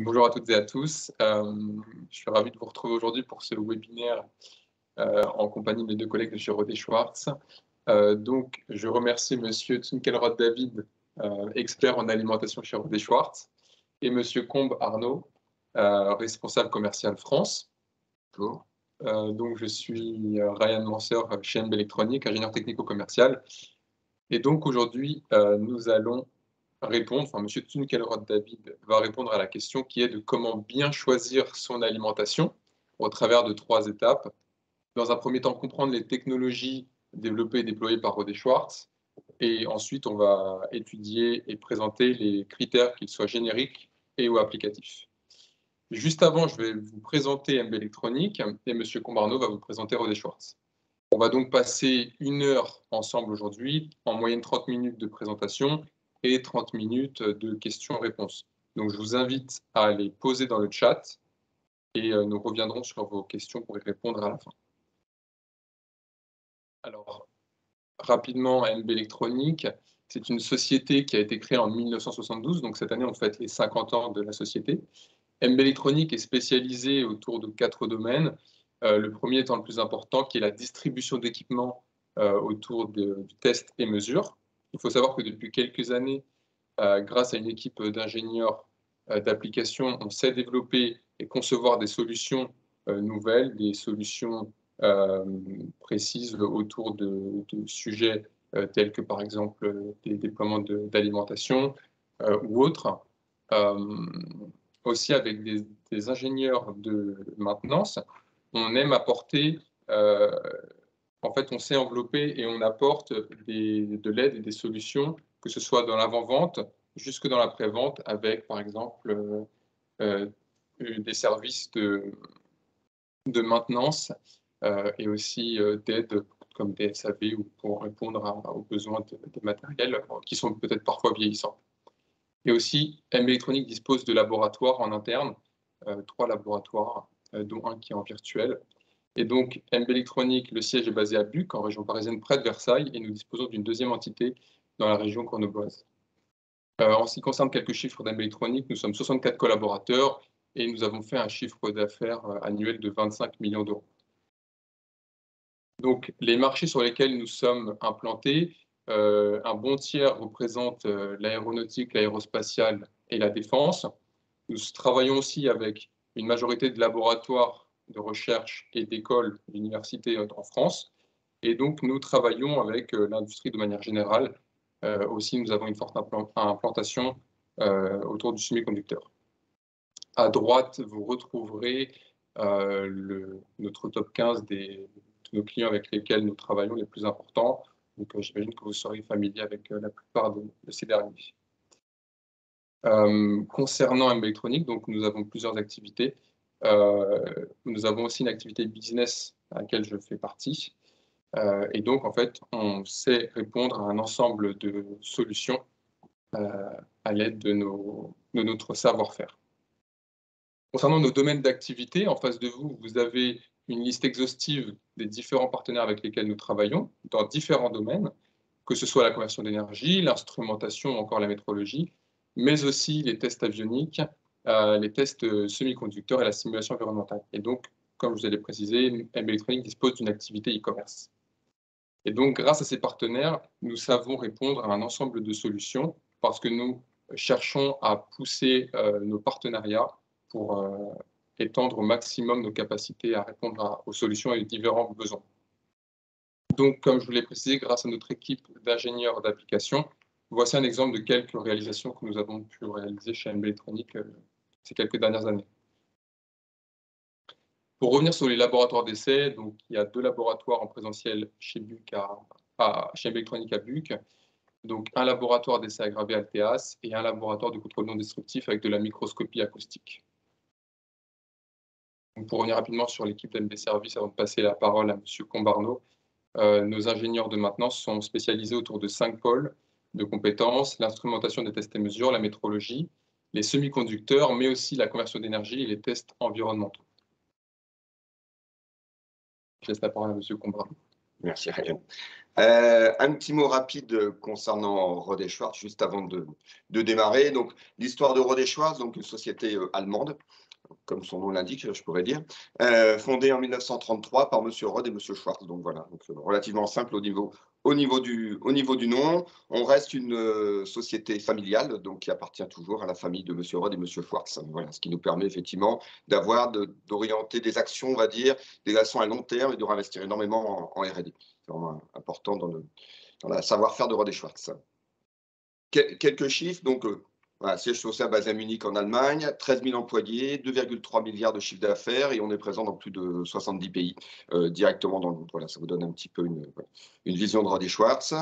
Bonjour à toutes et à tous. Je suis ravi de vous retrouver aujourd'hui pour ce webinaire en compagnie de mes deux collègues de chez Rodet Schwartz. Donc, je remercie Monsieur Tunkelrod David, expert en alimentation chez Rodet Schwartz, et Monsieur Combe Arnaud, responsable commercial France. Bonjour. Donc, je suis Ryan Manser chez MB Electronics, ingénieur technico-commercial. Et donc, aujourd'hui, nous allons répondre, enfin, Monsieur Tunkelrod David va répondre à la question qui est de comment bien choisir son alimentation au travers de 3 étapes. Dans un premier temps, comprendre les technologies développées et déployées par Rodet Schwartz. Et ensuite, on va étudier et présenter les critères, qu'ils soient génériques et ou applicatifs. Juste avant, je vais vous présenter MB Electronics et Monsieur Combarneau va vous présenter Rodet Schwartz. On va donc passer 1 heure ensemble aujourd'hui, en moyenne 30 minutes de présentation et 30 minutes de questions-réponses. Donc, je vous invite à les poser dans le chat et nous reviendrons sur vos questions pour y répondre à la fin. Alors, rapidement, MB Electronics, c'est une société qui a été créée en 1972, donc cette année, on fête les 50 ans de la société. MB Electronics est spécialisée autour de 4 domaines. Le premier étant le plus important, qui est la distribution d'équipements autour du test et mesure. Il faut savoir que depuis quelques années, grâce à une équipe d'ingénieurs d'application, on sait développer et concevoir des solutions nouvelles, des solutions précises autour de sujets tels que par exemple des déploiements d'alimentation ou autres. Aussi avec des ingénieurs de maintenance, on aime apporter, en fait on sait envelopper et on apporte de l'aide et des solutions, que ce soit dans l'avant-vente jusque dans l'après-vente avec par exemple des services de maintenance et aussi d'aide comme des SAV ou pour répondre aux besoins de matériel qui sont peut-être parfois vieillissants. Et aussi, MB Electronics dispose de laboratoires en interne, 3 laboratoires, dont un qui est en virtuel. Et donc, MB Electronics, le siège est basé à Buc, en région parisienne, près de Versailles, et nous disposons d'une deuxième entité dans la région grenobloise. En ce qui concerne quelques chiffres d'MB Electronics, nous sommes 64 collaborateurs et nous avons fait un chiffre d'affaires annuel de 25 millions d'euros. Donc, les marchés sur lesquels nous sommes implantés, un bon tiers représente l'aéronautique, l'aérospatiale et la défense. Nous travaillons aussi avec une majorité de laboratoires de recherche et d'écoles, d'universités en France. Et donc, nous travaillons avec l'industrie de manière générale. Aussi, nous avons une forte implantation autour du semi-conducteur. À droite, vous retrouverez notre top 15 de nos clients avec lesquels nous travaillons les plus importants. Donc, j'imagine que vous serez familier avec la plupart de ces derniers. Concernant MB Electronics, donc, nous avons plusieurs activités. Nous avons aussi une activité business à laquelle je fais partie. Et donc, en fait, on sait répondre à un ensemble de solutions à l'aide de notre savoir-faire. Concernant nos domaines d'activité, en face de vous, vous avez une liste exhaustive des différents partenaires avec lesquels nous travaillons dans différents domaines, que ce soit la conversion d'énergie, l'instrumentation ou encore la métrologie, mais aussi les tests avioniques, les tests semi-conducteurs et la simulation environnementale. Et donc, comme je vous l'ai précisé, MB Electronics dispose d'une activité e-commerce. Et donc, grâce à ces partenaires, nous savons répondre à un ensemble de solutions parce que nous cherchons à pousser nos partenariats pour étendre au maximum nos capacités à répondre aux solutions et aux différents besoins. Donc, comme je vous l'ai précisé, grâce à notre équipe d'ingénieurs d'application, voici un exemple de quelques réalisations que nous avons pu réaliser chez MB Electronics ces quelques dernières années. Pour revenir sur les laboratoires d'essai, donc il y a 2 laboratoires en présentiel chez Buc chez MB Electronics à Buc. Donc un laboratoire d'essai aggravé Alteas et un laboratoire de contrôle non destructif avec de la microscopie acoustique. Donc, pour revenir rapidement sur l'équipe d'MB Service, avant de passer la parole à M. Combarneau, nos ingénieurs de maintenance sont spécialisés autour de 5 pôles de compétences: l'instrumentation des tests et mesures, la métrologie, les semi-conducteurs, mais aussi la conversion d'énergie et les tests environnementaux. Je laisse la parole à M. Combarneau. Merci, Ryan. Un petit mot rapide concernant Rohde & Schwarz, juste avant de démarrer. Donc, l'histoire de Rohde & Schwarz, donc une société allemande, comme son nom l'indique, je pourrais dire, fondée en 1933 par M. Rohde et M. Schwarz. Donc voilà, donc, relativement simple au niveau du nom. On reste une société familiale, donc qui appartient toujours à la famille de M. Rohde et M. Schwarz. Voilà, ce qui nous permet effectivement d'orienter des actions, on va dire, des actions à long terme et de réinvestir énormément en R&D. C'est vraiment important dans le savoir-faire de Rohde & Schwarz. Quelques chiffres, donc voilà, siège social basé à Munich en Allemagne, 13 000 employés, 2,3 milliards de chiffre d'affaires et on est présent dans plus de 70 pays directement dans le monde. Voilà, ça vous donne un petit peu une vision de Rohde & Schwarz.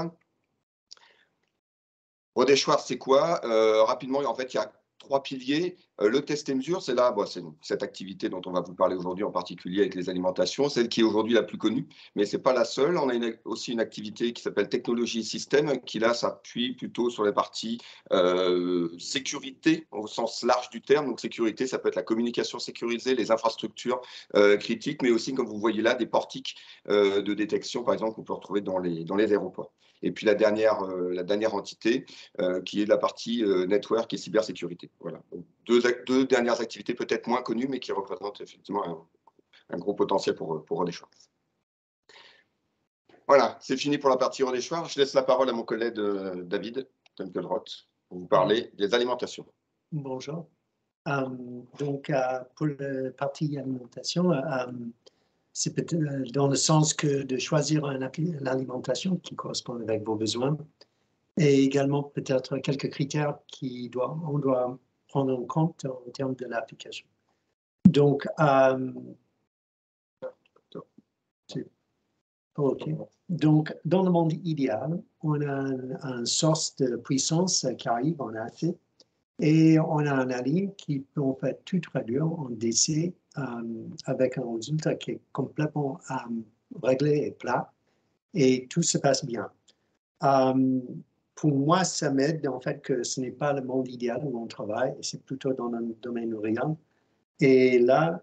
Rohde & Schwarz, c'est quoi? Rapidement, en fait, il y a 3 piliers. Le test et mesure, c'est là, c'est cette activité dont on va vous parler aujourd'hui, en particulier avec les alimentations, celle qui est aujourd'hui la plus connue, mais ce n'est pas la seule. On a aussi une activité qui s'appelle technologie et système, qui là s'appuie plutôt sur les parties sécurité, au sens large du terme. Donc sécurité, ça peut être la communication sécurisée, les infrastructures critiques, mais aussi, comme vous voyez là, des portiques de détection, par exemple, qu'on peut retrouver dans les aéroports. Et puis la dernière entité, qui est la partie network et cybersécurité. Voilà. Donc, deux dernières activités peut-être moins connues, mais qui représentent effectivement un gros potentiel pour Rohde & Schwarz. Voilà, c'est fini pour la partie Rohde & Schwarz. Je laisse la parole à mon collègue David Tunkelroth pour vous parler des alimentations. Bonjour. Donc, pour la partie alimentation, c'est peut-être dans le sens que de choisir une alimentation qui correspond avec vos besoins et également peut-être quelques critères qu'on doit prendre en compte en termes de l'application. Donc, donc, dans le monde idéal, on a une source de puissance qui arrive en AC et on a un allié qui peut en fait tout traduire en DC avec un résultat qui est complètement réglé et plat et tout se passe bien. Pour moi, ça m'aide en fait que ce n'est pas le monde idéal où on travaille, c'est plutôt dans un domaine réel. Et là,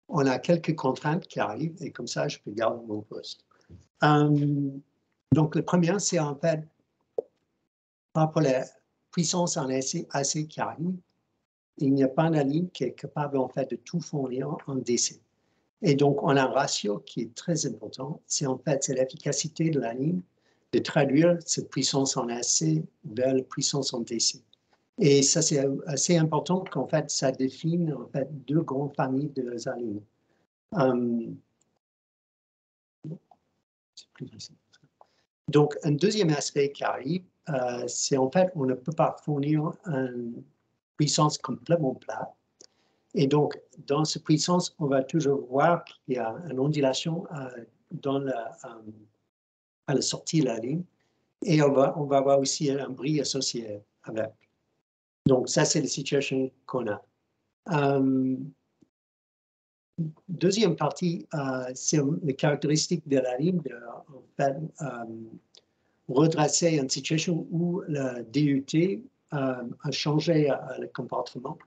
on a quelques contraintes qui arrivent et comme ça, je peux garder mon poste. Donc, le premier, c'est en fait, par rapport à la puissance en AC qui arrive, il n'y a pas une ligne qui est capable en fait de tout fournir en DC. Et donc, on a un ratio qui est très important. C'est en fait l'efficacité de la ligne de traduire cette puissance en AC vers la puissance en DC. Et ça, c'est assez important qu'en fait, ça définit en fait deux grandes familles de lignes. Donc, un deuxième aspect qui arrive, c'est en fait, on ne peut pas fournir une puissance complètement plate. Et donc, dans cette puissance, on va toujours voir qu'il y a une ondulation à la sortie de la ligne. Et on va avoir aussi un bruit associé avec. Donc, ça, c'est la situation qu'on a. Deuxième partie, c'est les caractéristiques de la ligne, en fait, redresser une situation où le DUT a changé le comportement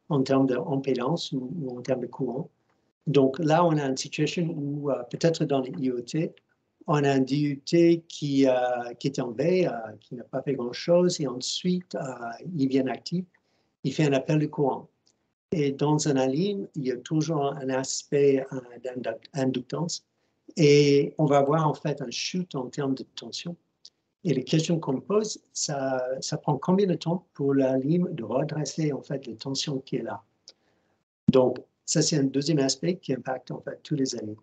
en termes d'impédance ou en termes de courant. Donc là, on a une situation où, peut-être dans les IoT, on a un DUT qui est en veille, qui n'a pas fait grand-chose, et ensuite, il vient actif, il fait un appel de courant. Et dans un ligne, il y a toujours un aspect d'inductance, et on va avoir en fait une chute en termes de tension. Et les questions qu'on me pose, ça prend combien de temps pour la ligne de redresser en fait la tension qui est là. Donc, ça c'est un deuxième aspect qui impacte en fait tous les alignés.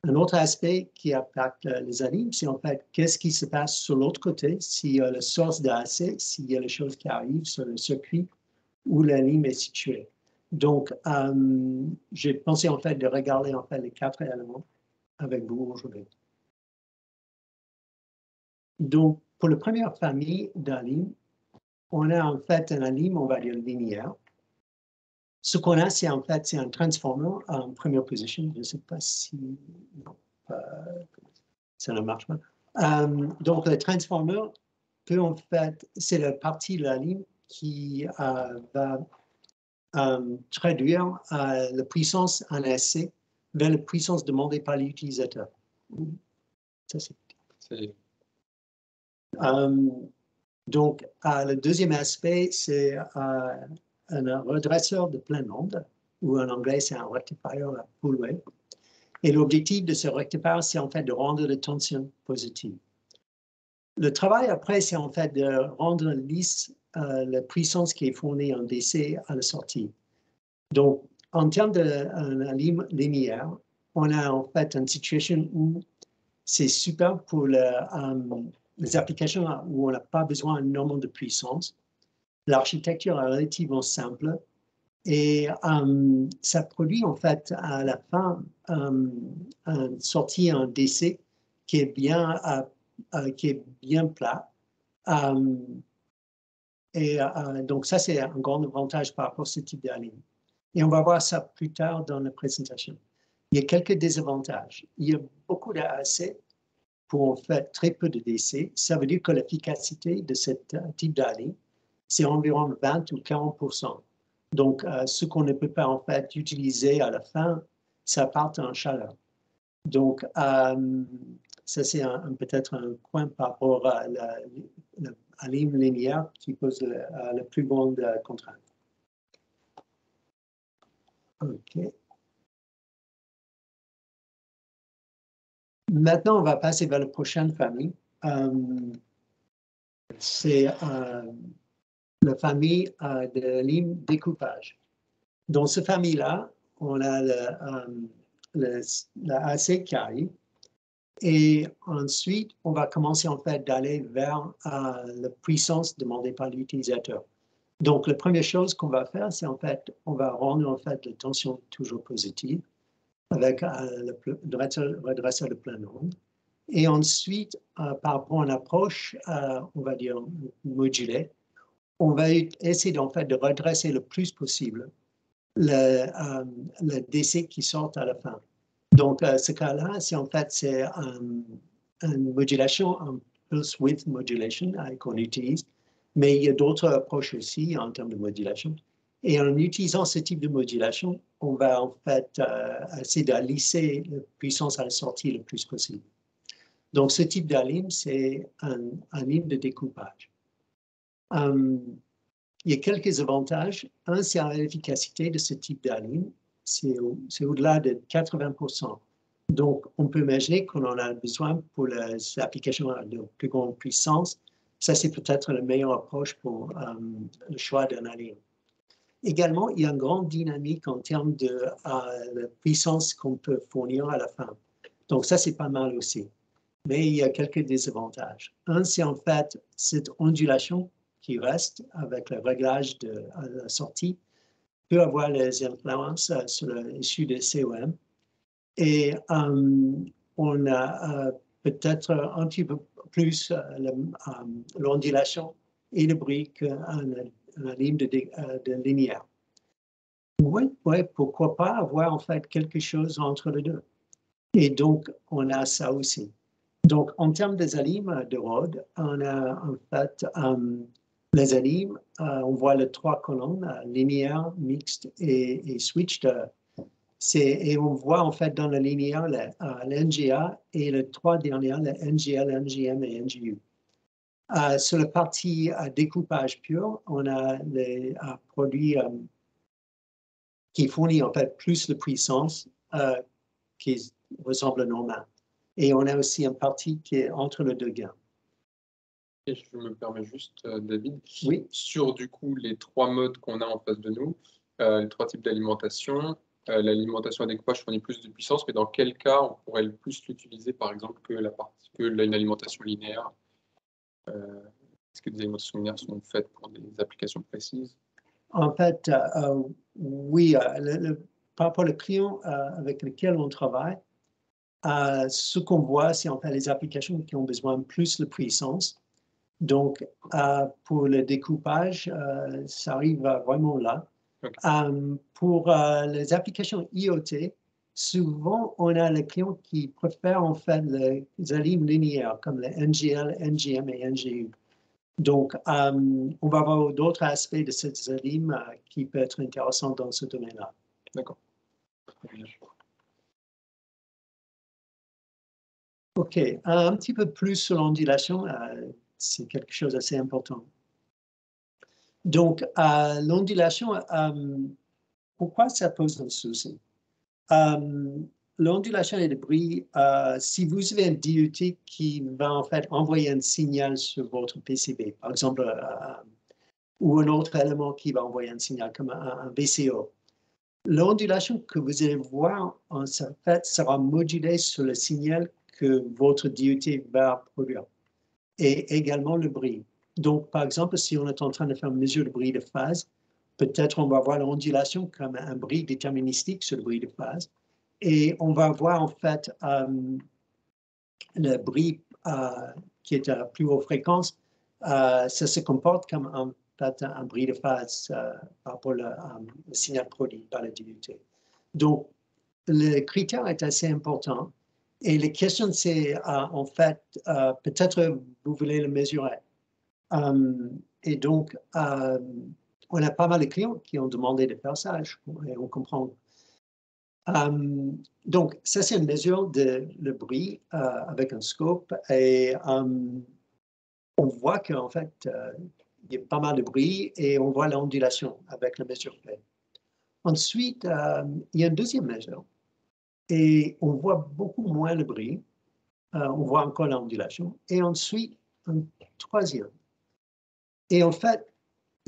Un autre aspect qui impacte les alignés, c'est en fait qu'est-ce qui se passe sur l'autre côté, s'il y a la source d'AC, s'il y a les choses qui arrivent sur le circuit où la ligne est située. Donc, j'ai pensé en fait de regarder en fait les 4 éléments avec vous aujourd'hui. Donc, pour la première famille d'alim, on a en fait un alim, on va dire linéaire. Ce qu'on a, c'est en fait un transformer en première position. Je ne sais pas si non, ça ne marche pas. Donc, le transformer peut en fait, c'est la partie de la ligne qui va traduire la puissance en AC vers la puissance demandée par l'utilisateur. Ça, c'est... Donc, le deuxième aspect, c'est un redresseur de plein nombre, ou en anglais, c'est un rectifier full wave. Et l'objectif de ce rectifier, c'est en fait de rendre la tension positive. Le travail après, c'est en fait de rendre lisse la puissance qui est fournie en DC à la sortie. Donc, en termes de linéaire, on a en fait une situation où c'est super pour les applications où on n'a pas besoin énormément de puissance. L'architecture est relativement simple et ça produit en fait à la fin une sortie en DC qui est bien plat. Donc ça, c'est un grand avantage par rapport à ce type d'alignement. Et on va voir ça plus tard dans la présentation. Il y a quelques désavantages. Il y a beaucoup d'AC pour en fait très peu de DC. Ça veut dire que l'efficacité de ce type d'alignement, c'est environ 20 ou 40%. Donc, ce qu'on ne peut pas en fait utiliser à la fin, ça part en chaleur. Donc, ça c'est peut-être un point par rapport à la ligne linéaire qui pose la plus grande contrainte. OK. Maintenant, on va passer vers la prochaine famille. C'est la famille de lignes découpage. Dans cette famille-là, on a la AC qui arrive. Et ensuite, on va commencer en fait d'aller vers la puissance demandée par l'utilisateur. Donc, la première chose qu'on va faire, c'est en fait, on va rendre en fait la tension toujours positive avec le redresseur de plein nombre. Et ensuite, par rapport à une approche, on va dire modulée, on va essayer en fait de redresser le plus possible le DC qui sort à la fin. Donc, ce cas-là, c'est en fait une modulation, un pulse width modulation qu'on utilise, mais il y a d'autres approches aussi en termes de modulation. Et en utilisant ce type de modulation, on va en fait essayer de lisser la puissance à la sortie le plus possible. Donc, ce type d'alim, c'est un lim de découpage. Il y a quelques avantages. Un, c'est l'efficacité de ce type d'alim. C'est au-delà de 80%. Donc, on peut imaginer qu'on en a besoin pour les applications de plus grande puissance. Ça, c'est peut-être la meilleure approche pour le choix d'un alim. Également, il y a une grande dynamique en termes de la puissance qu'on peut fournir à la fin. Donc, ça, c'est pas mal aussi. Mais il y a quelques désavantages. Un, c'est en fait cette ondulation qui reste avec le réglage de la sortie peut avoir les influences sur l'issue de COM. Et on a peut-être un petit peu plus l'ondulation et le bruit qu'une ligne de linéaire. Oui, pourquoi pas avoir en fait quelque chose entre les deux. Et donc, on a ça aussi. Donc, en termes des alimes de Rode, on a en fait les alimes, on voit les trois colonnes, linéaire, mixte et switched. Et on voit en fait dans le linéaire l'NGA et les trois dernières, le NGL, NGM et NGU. Sur la partie découpage pur, on a les produits qui fournissent en fait plus de puissance qui ressemble à normal. Et on a aussi une partie qui est entre les deux gains. Et je me permets juste, David, oui. Sur du coup les trois modes qu'on a en face de nous, les trois types d'alimentation, l'alimentation à découpage fournit plus de puissance, mais dans quel cas on pourrait le plus l'utiliser, par exemple, que une alimentation linéaire? Est-ce que des alimentations linéaires sont faites pour des applications précises? En fait, oui, par rapport aux clients avec lesquels on travaille, ce qu'on voit, c'est en fait les applications qui ont besoin de plus de puissance. Donc, pour le découpage, ça arrive vraiment là. Okay. Pour les applications IoT, souvent, on a les clients qui préfèrent en fait les alimes linéaires comme les NGL, NGM et NGU. Donc, on va voir d'autres aspects de cette alimes qui peuvent être intéressants dans ce domaine-là. D'accord. OK, un petit peu plus sur l'ondulation, c'est quelque chose d'assez important. Donc, l'ondulation, pourquoi ça pose un souci? L'ondulation et le bruit, si vous avez un DUT qui va en fait envoyer un signal sur votre PCB, par exemple, ou un autre élément qui va envoyer un signal comme un VCO, l'ondulation que vous allez voir, en fait, sera modulée sur le signal que votre DUT va produire, et également le bruit. Donc, par exemple, si on est en train de faire une mesure de bruit de phase, peut-être on va voir l'ondulation comme un bruit déterministique sur le bruit de phase, et on va voir en fait le bruit qui est à plus haute fréquence, ça se comporte comme un bruit de phase par rapport au signal produit par le DUT. Donc, le critère est assez important. Et la question, c'est en fait, peut-être vous voulez le mesurer. Et donc, on a pas mal de clients qui ont demandé de faire ça, et on comprend. Donc, ça, c'est une mesure de le bruit avec un scope. Et on voit qu'en fait, il y a pas mal de bruit et on voit l'ondulation avec la mesure faite. Ensuite, il y a une deuxième mesure et on voit beaucoup moins le bruit. On voit encore l'ondulation. Et ensuite, un troisième. Et en fait,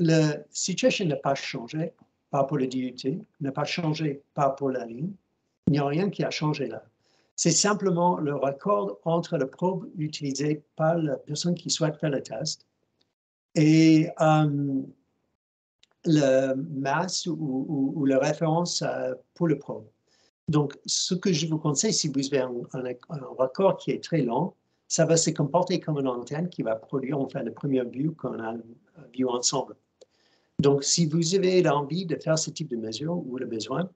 la situation n'a pas changé par rapport au DUT, n'a pas changé par rapport à la ligne. Il n'y a rien qui a changé là. C'est simplement le raccord entre la probe utilisée par la personne qui souhaite faire le test et le masse ou la référence pour le probe. Donc, ce que je vous conseille, si vous avez un raccord qui est très long, ça va se comporter comme une antenne qui va produire en fait la première vue qu'on a vue ensemble. Donc, si vous avez l'envie de faire ce type de mesure ou le besoin,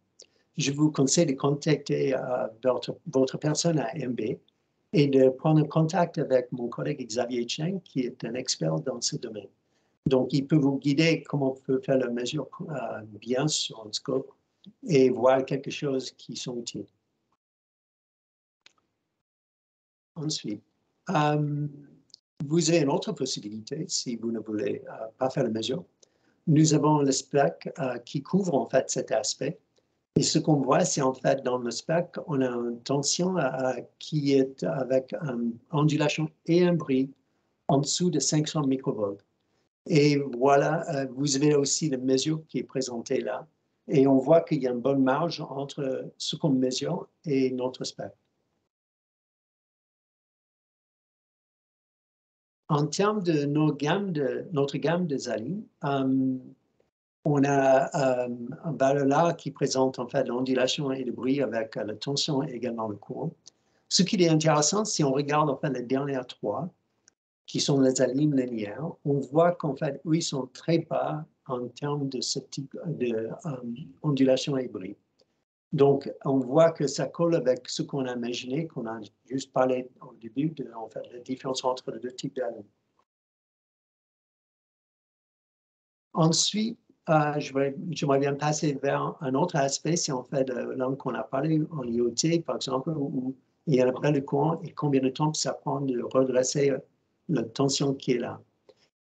je vous conseille de contacter votre personne à MB et de prendre contact avec mon collègue Xavier Cheng, qui est un expert dans ce domaine. Donc, il peut vous guider comment on peut faire la mesure bien sur un scope et voir quelque chose qui sont utiles. Ensuite, vous avez une autre possibilité si vous ne voulez pas faire la mesure. Nous avons le spec qui couvre en fait cet aspect. Et ce qu'on voit, c'est en fait dans le spec, on a une tension qui est avec une ondulation et un bruit en dessous de 500 microvolts. Et voilà, vous avez aussi la mesure qui est présentée là. Et on voit qu'il y a une bonne marge entre ce qu'on mesure et notre spec. En termes de notre gamme de Zalim, on a un valeur là qui présente en fait l'ondulation et le bruit avec la tension et également le courant. Ce qui est intéressant, si on regarde en fait les dernières trois, qui sont les Zalim linéaires, on voit qu'en fait, eux, ils sont très bas en termes de ce type d'ondulation et bruit. Donc, on voit que ça colle avec ce qu'on a imaginé, qu'on a juste parlé au début, en fait, la différence entre les deux types d'Zalim. Ensuite, j'aimerais bien passer vers un autre aspect, c'est en fait là qu'on a parlé en IoT, par exemple, où il y a après le courant et combien de temps ça prend de redresser la tension qui est là.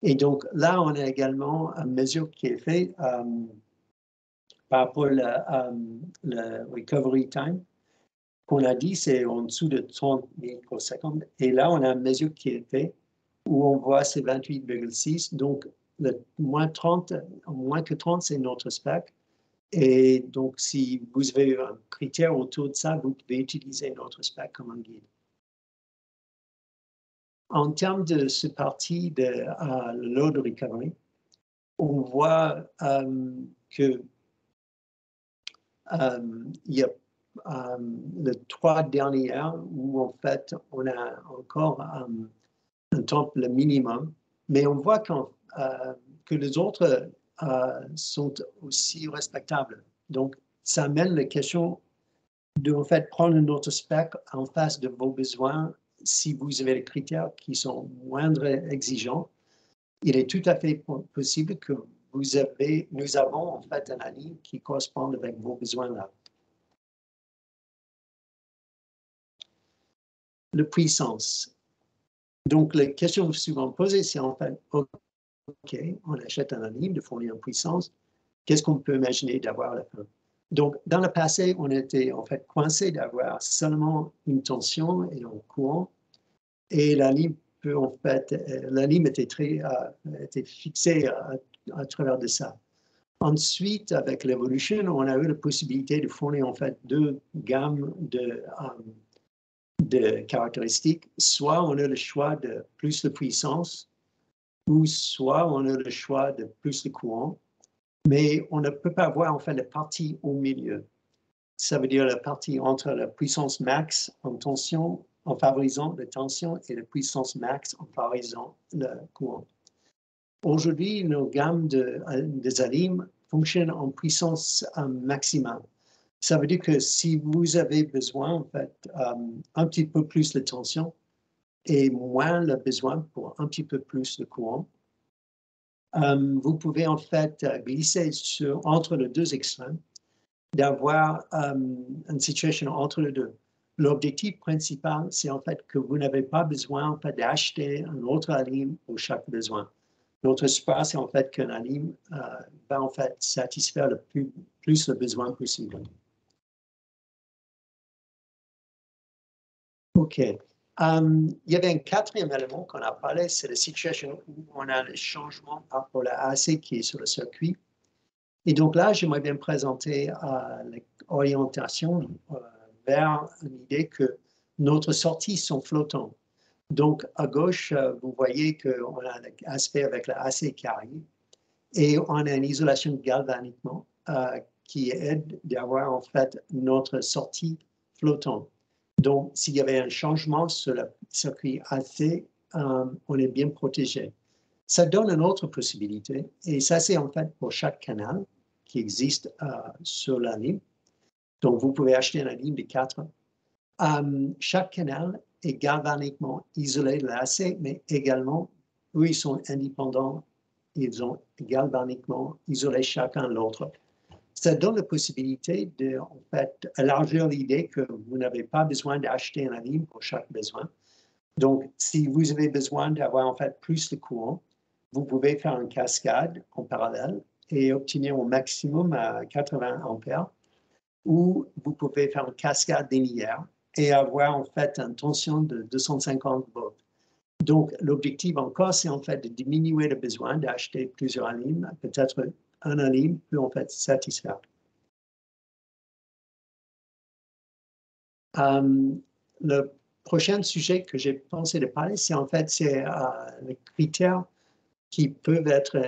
Et donc là, on a également une mesure qui est faite par rapport le recovery time, qu'on a dit c'est en dessous de 30 microsecondes. Et là, on a une mesure qui est faite où on voit c'est 28,6. Donc, le moins que 30, c'est notre spec. Et donc, si vous avez un critère autour de ça, vous pouvez utiliser notre spec comme un guide. En termes de ce parti de load recovery, on voit que il y a les trois dernières où en fait on a encore un temps le minimum, mais on voit que les autres sont aussi respectables. Donc, ça amène la question de en fait prendre notre spec en face de vos besoins. Si vous avez des critères qui sont moindre exigeants, il est tout à fait possible que nous avons en fait un ligne qui correspond avec vos besoins là. la puissance. Donc, la question souvent posée, c'est en fait, OK, on achète un anime de fournir en puissance, qu'est-ce qu'on peut imaginer d'avoir à la fin? Donc, dans le passé, on était en fait coincé d'avoir seulement une tension et un courant, et la lime peut en fait, la lime était fixée à travers de ça. Ensuite, avec l'évolution, on a eu la possibilité de fournir en fait deux gammes de caractéristiques. Soit on a le choix de plus de puissance, ou soit on a le choix de plus de courant, mais on ne peut pas avoir en fait la partie au milieu. Ça veut dire la partie entre la puissance max en tension, en favorisant la tension, et la puissance max en favorisant le courant. Aujourd'hui, nos gammes des alimes fonctionnent en puissance maximale. Ça veut dire que si vous avez besoin, en fait, un petit peu plus de tension et moins le besoin pour un petit peu plus de courant, vous pouvez en fait glisser entre les deux extrêmes, d'avoir une situation entre les deux. L'objectif principal, c'est en fait que vous n'avez pas besoin en fait, d'acheter un autre anime pour chaque besoin. Notre espoir, c'est en fait qu'un anime va en fait satisfaire le plus le besoin possible. OK. Il y avait un quatrième élément qu'on a parlé, c'est la situation où on a le changement par rapport à l'AC qui est sur le circuit. Et donc là, j'aimerais bien présenter l'orientation vers une idée que notre sorties sont flottantes. Donc, à gauche, vous voyez qu'on a l'aspect avec l'AC qui arrive et on a une isolation galvaniquement qui aide d'avoir en fait notre sortie flottante. Donc, s'il y avait un changement sur le circuit AC, on est bien protégé. Ça donne une autre possibilité, et ça, c'est en fait pour chaque canal qui existe sur la ligne. Donc, vous pouvez acheter un ligne de 4. Chaque canal est galvaniquement isolé de l'AC, mais également, eux, ils sont indépendants. Ils ont galvaniquement isolé chacun l'autre. Ça donne la possibilité de, en fait, élargir l'idée que vous n'avez pas besoin d'acheter un ligne pour chaque besoin. Donc, si vous avez besoin d'avoir, en fait, plus de courant, vous pouvez faire une cascade en parallèle et obtenir au maximum à 80 ampères, ou vous pouvez faire une cascade linéaire et avoir en fait une tension de 250 volts. Donc, l'objectif encore, c'est en fait de diminuer le besoin d'acheter plusieurs alimes. Peut-être un alime peut en fait satisfaire. Le prochain sujet que j'ai pensé de parler, c'est en fait les critères qui peuvent être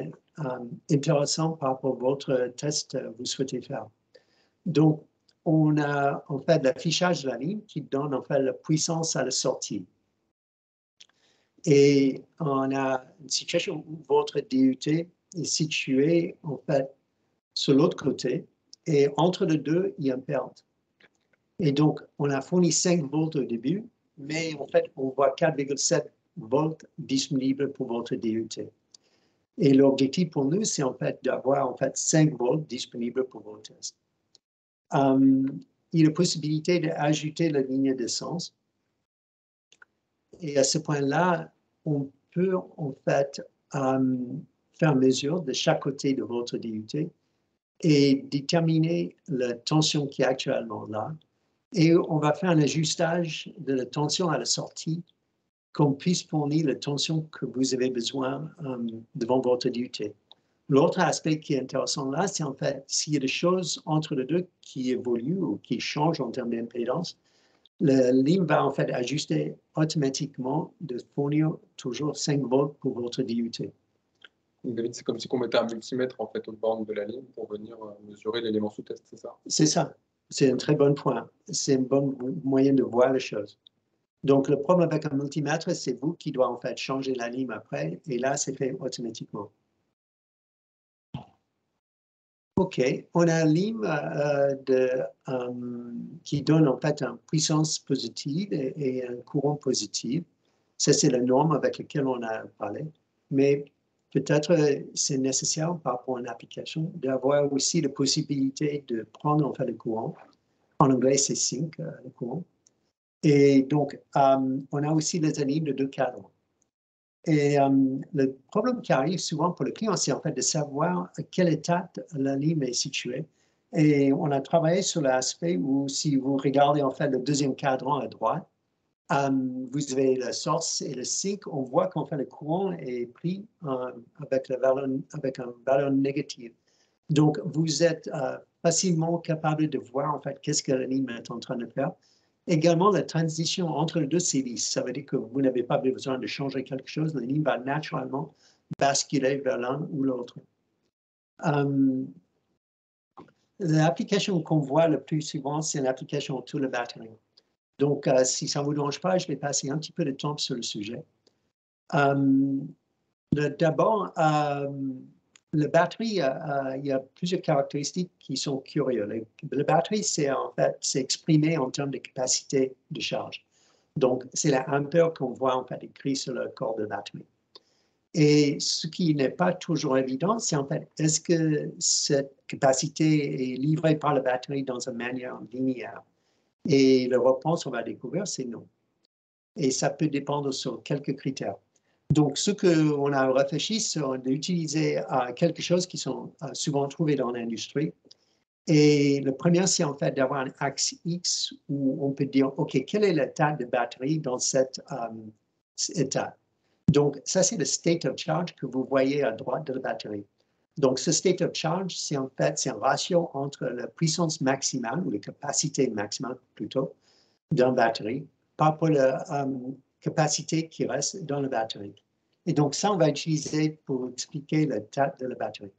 intéressants par rapport à votre test que vous souhaitez faire. Donc, on a en fait l'affichage de la ligne qui donne en fait la puissance à la sortie. Et on a une situation où votre DUT est situé en fait sur l'autre côté, et entre les deux, il y a une perte. Et donc, on a fourni 5 volts au début, mais en fait, on voit 4,7 volts disponibles pour votre DUT. Et l'objectif pour nous, c'est en fait d'avoir en fait 5 volts disponibles pour vos tests. Il y a la possibilité d'ajouter la ligne d'essence. Et à ce point-là, on peut en fait faire mesure de chaque côté de votre DUT et déterminer la tension qui est actuellement là. Et on va faire un ajustage de la tension à la sortie, qu'on puisse fournir la tension que vous avez besoin devant votre DUT. L'autre aspect qui est intéressant là, c'est en fait s'il y a des choses entre les deux qui évoluent ou qui changent en termes d'impédance, la ligne va en fait ajuster automatiquement de fournir toujours 5 volts pour votre DUT. David, c'est comme si on mettait un multimètre en fait aux bornes de la ligne pour venir mesurer l'élément sous test, c'est ça? C'est ça. C'est un très bon point. C'est un bon moyen de voir les choses. Donc, le problème avec un multimètre, c'est vous qui doit en fait changer la ligne après, et là, c'est fait automatiquement. OK, on a une ligne qui donne en fait une puissance positive et un courant positif. Ça, c'est la norme avec laquelle on a parlé. Mais peut-être c'est nécessaire par rapport à une application d'avoir aussi la possibilité de prendre en fait le courant. En anglais, c'est sync, le courant. Et donc, on a aussi les années de 2 cadrans. Et le problème qui arrive souvent pour le client, c'est en fait de savoir à quel état la ligne est située. Et on a travaillé sur l'aspect où, si vous regardez en fait le deuxième cadran à droite, vous avez la source et le sink. On voit qu'en fait le courant est pris avec un valeur négative. Donc, vous êtes facilement capable de voir en fait qu'est-ce que la ligne est en train de faire. Également, la transition entre les deux c'est lisse. Ça veut dire que vous n'avez pas besoin de changer quelque chose. La ligne va naturellement basculer vers l'un ou l'autre. L'application qu'on voit le plus souvent, c'est l'application autour de la batterie. Donc, si ça ne vous dérange pas, je vais passer un petit peu de temps sur le sujet. D'abord, la batterie, il y a plusieurs caractéristiques qui sont curieuses. La batterie, c'est exprimé en termes de capacité de charge. Donc, c'est l'ampère qu'on voit en fait écrit sur le corps de la batterie. Et ce qui n'est pas toujours évident, c'est en fait, est-ce que cette capacité est livrée par la batterie dans une manière linéaire? Et la réponse, on va découvrir, c'est non. Et ça peut dépendre sur quelques critères. Donc, ce qu'on a réfléchi, c'est d'utiliser quelque chose qui sont souvent trouvés dans l'industrie. Et le premier, c'est en fait d'avoir un axe X où on peut dire, OK, quel est l'état de batterie dans cet état? Donc, ça, c'est le state of charge que vous voyez à droite de la batterie. Donc, ce state of charge, c'est en fait un ratio entre la puissance maximale, ou la capacité maximale plutôt, d'une batterie, par rapport à la capacité qui reste dans la batterie. Et donc, ça, on va utiliser pour expliquer l'état de la batterie.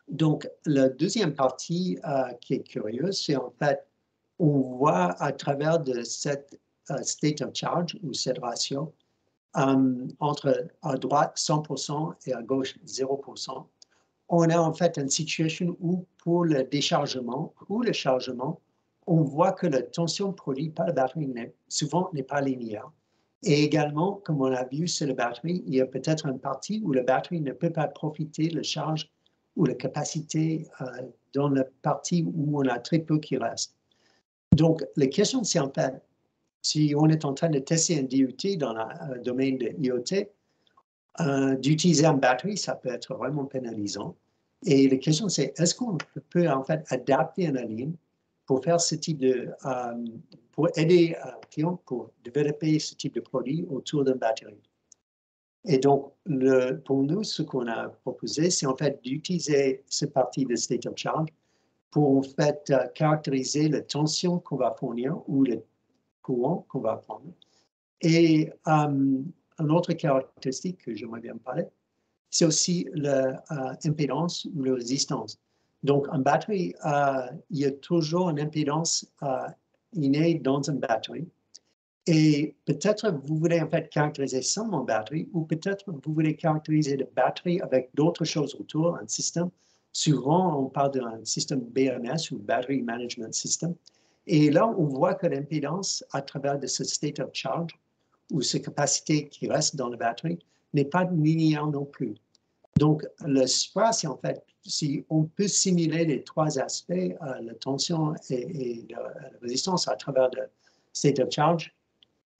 Donc, la deuxième partie qui est curieuse, c'est en fait, on voit à travers de cette state of charge, ou cette ratio, entre à droite 100% et à gauche 0%, on a en fait une situation où pour le déchargement ou le chargement, on voit que la tension produite par la batterie souvent n'est pas linéaire. Et également, comme on a vu sur la batterie, il y a peut-être une partie où la batterie ne peut pas profiter de la charge ou la capacité dans la partie où on a très peu qui reste. Donc, la question, c'est en fait, si on est en train de tester un DUT dans le domaine de IoT, d'utiliser une batterie, ça peut être vraiment pénalisant. Et la question, c'est est-ce qu'on peut en fait adapter une ligne pour faire ce type de, pour aider un client pour développer ce type de produit autour d'une batterie. Et donc, pour nous, ce qu'on a proposé, c'est en fait d'utiliser cette partie de state of charge pour en fait caractériser la tension qu'on va fournir ou le courant qu'on va prendre. Et une autre caractéristique que j'aimerais bien parler, c'est aussi l'impédance ou la résistance. Donc, en batterie, il y a toujours une impédance innée dans une batterie. Et peut-être vous voulez en fait caractériser seulement une batterie, ou peut-être vous voulez caractériser la batterie avec d'autres choses autour, un système. Souvent, on parle d'un système BMS ou Battery Management System. Et là, on voit que l'impédance à travers de ce state of charge, ou cette capacité qui reste dans la batterie, n'est pas linéaire non plus. Donc, le SPRA, c'est en fait, si on peut simuler les trois aspects, la tension et la résistance à travers le state of charge,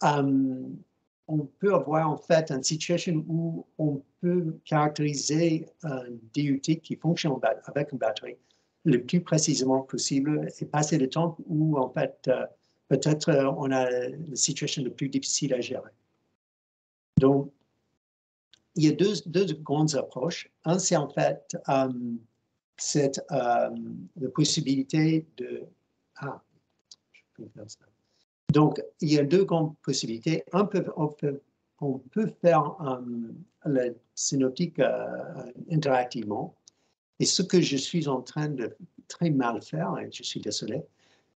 on peut avoir en fait une situation où on peut caractériser un DUT qui fonctionne avec une batterie le plus précisément possible et passer le temps où en fait, peut-être on a la situation la plus difficile à gérer. Donc, il y a deux grandes approches. Un, c'est en fait la possibilité de... Ah, je peux faire ça. Donc, il y a deux grandes possibilités. On peut faire la synoptique interactivement. Et ce que je suis en train de très mal faire, et je suis désolé,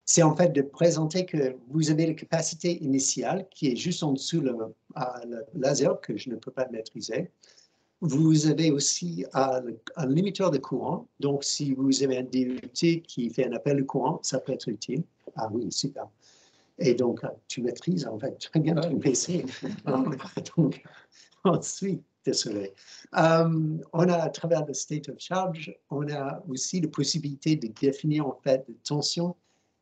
c'est en fait de présenter que vous avez la capacité initiale qui est juste en dessous le laser que je ne peux pas maîtriser. Vous avez aussi un limiteur de courant. Donc, si vous avez un DUT qui fait un appel de courant, ça peut être utile. Ah oui, super. Et donc, tu maîtrises en fait très bien ton PC. Donc, ensuite, désolé. On a à travers le state of charge, on a aussi la possibilité de définir en fait la tension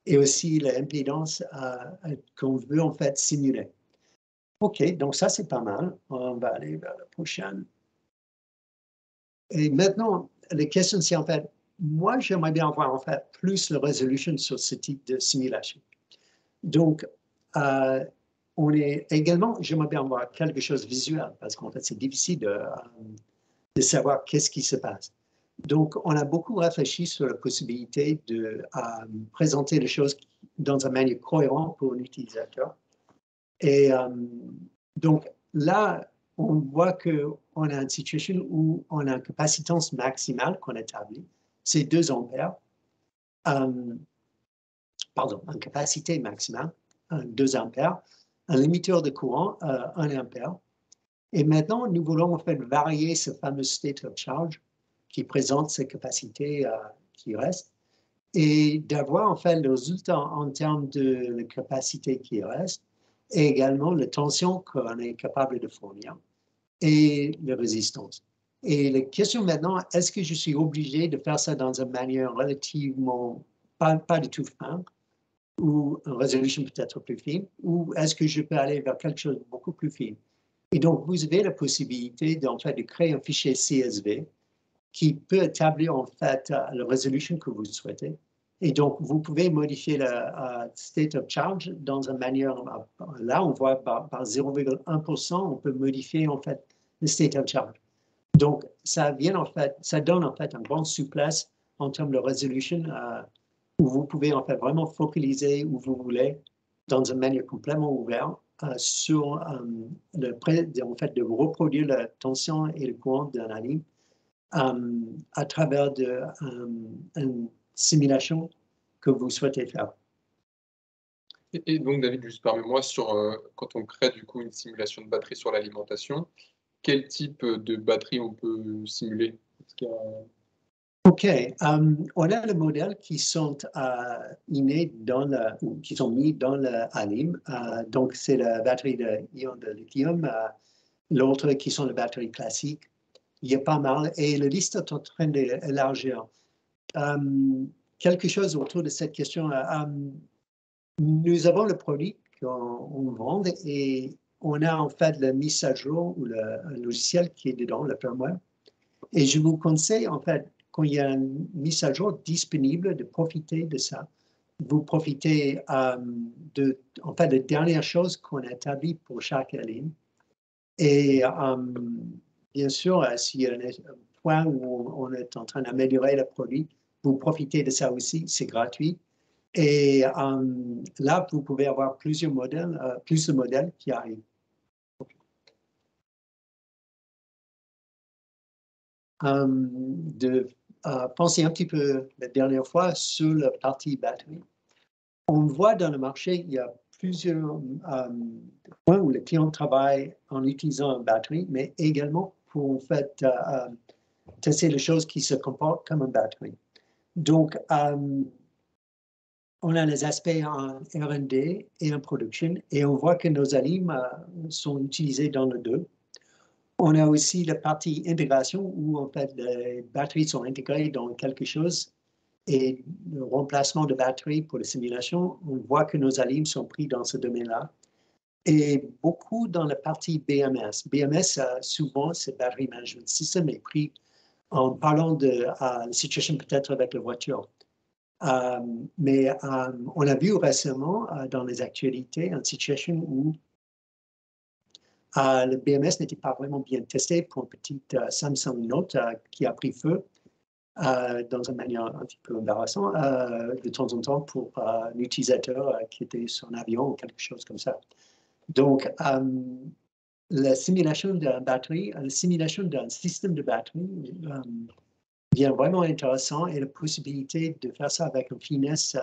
et aussi l'impédance qu'on veut en fait simuler. OK, donc ça c'est pas mal. On va aller vers la prochaine. Et maintenant, la question c'est en fait, moi j'aimerais bien avoir en fait plus de résolution sur ce type de simulation. Donc, on est également, j'aimerais bien avoir quelque chose de visuel parce qu'en fait c'est difficile de savoir qu'est-ce qui se passe. Donc, on a beaucoup réfléchi sur la possibilité de présenter les choses dans une manière cohérente pour l'utilisateur. Et donc, là, on voit qu'on a une situation où on a une capacitance maximale qu'on établit, c'est 2 ampères. Pardon, une capacité maximale, 2 ampères, un limiteur de courant, 1 ampère. Et maintenant, nous voulons en fait varier ce fameux state of charge qui présente ces capacités qui restent et d'avoir en fait le résultat en termes de la capacité qui reste et également la tension qu'on est capable de fournir et la résistance. Et la question maintenant, est-ce que je suis obligé de faire ça dans une manière relativement pas du tout fin ou une résolution peut-être plus fine, ou est-ce que je peux aller vers quelque chose de beaucoup plus fin? Et donc, vous avez la possibilité en fait, de créer un fichier CSV qui peut établir en fait la résolution que vous souhaitez. Et donc, vous pouvez modifier le state of charge dans une manière, là, on voit par 0,1%, on peut modifier en fait le state of charge. Donc, ça donne en fait une grande souplesse en termes de résolution où vous pouvez en fait vraiment focaliser où vous voulez dans une manière complètement ouverte sur le en fait de reproduire la tension et le courant d'un anime à travers une simulation que vous souhaitez faire. Et donc, David, juste permets-moi, quand on crée du coup une simulation de batterie sur l'alimentation, quel type de batterie on peut simuler? OK. On a les modèles qui sont innés qui sont mis dans l'anime. Donc, c'est la batterie d'ion de lithium, l'autre qui sont les batteries classiques. Il y a pas mal et la liste est en train d'élargir. Quelque chose autour de cette question. Nous avons le produit qu'on vend et on a en fait la mise à jour ou le logiciel qui est dedans, le firmware. Et je vous conseille en fait, quand il y a une mise à jour disponible, de profiter de ça. Vous profitez en fait, des dernières choses qu'on a établies pour chaque ligne. Et bien sûr, s'il y a un point où on est en train d'améliorer le produit, vous profitez de ça aussi, c'est gratuit. Et là, vous pouvez avoir plus de modèles qui arrivent. De penser un petit peu la dernière fois sur la partie batterie. On voit dans le marché, il y a plusieurs points où les clients travaillent en utilisant une batterie, mais également pour en fait tester les choses qui se comportent comme une batterie. Donc, on a les aspects en R&D et en production, et on voit que nos alimes sont utilisés dans les deux. On a aussi la partie intégration où en fait les batteries sont intégrées dans quelque chose et le remplacement de batteries pour les simulations, on voit que nos alimes sont pris dans ce domaine-là. Et beaucoup dans la partie BMS. BMS, souvent, c'est Battery Management System est pris en parlant de la situation peut-être avec la voiture. Mais on a vu récemment dans les actualités une situation où le BMS n'était pas vraiment bien testé pour une petite Samsung Note qui a pris feu dans une manière un petit peu embarrassante de temps en temps pour un utilisateur qui était sur un avion ou quelque chose comme ça. Donc, la simulation d'une batterie, la simulation d'un système de batterie devient vraiment intéressant et la possibilité de faire ça avec une finesse,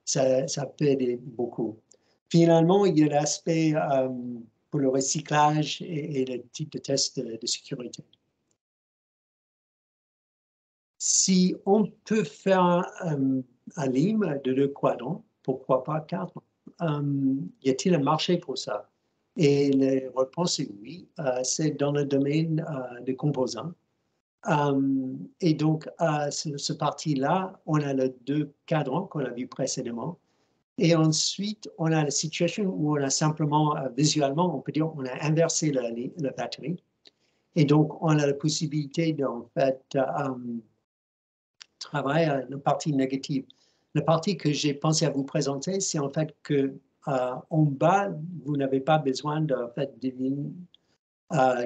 ça peut aider beaucoup. Finalement, il y a l'aspect pour le recyclage et le type de test de sécurité. Si on peut faire un LIM de 2 quadrants, pourquoi pas 4? Y a-t-il un marché pour ça? Et la réponse est oui, c'est dans le domaine des composants. Et donc, ce parti-là, on a les 2 cadrans qu'on a vus précédemment. Et ensuite, on a la situation où on a simplement, visuellement, on peut dire, on a inversé la batterie. Et donc, on a la possibilité d'en fait travailler à la partie négative. La partie que j'ai pensé à vous présenter, c'est en fait que en bas, vous n'avez pas besoin de en fait, deviner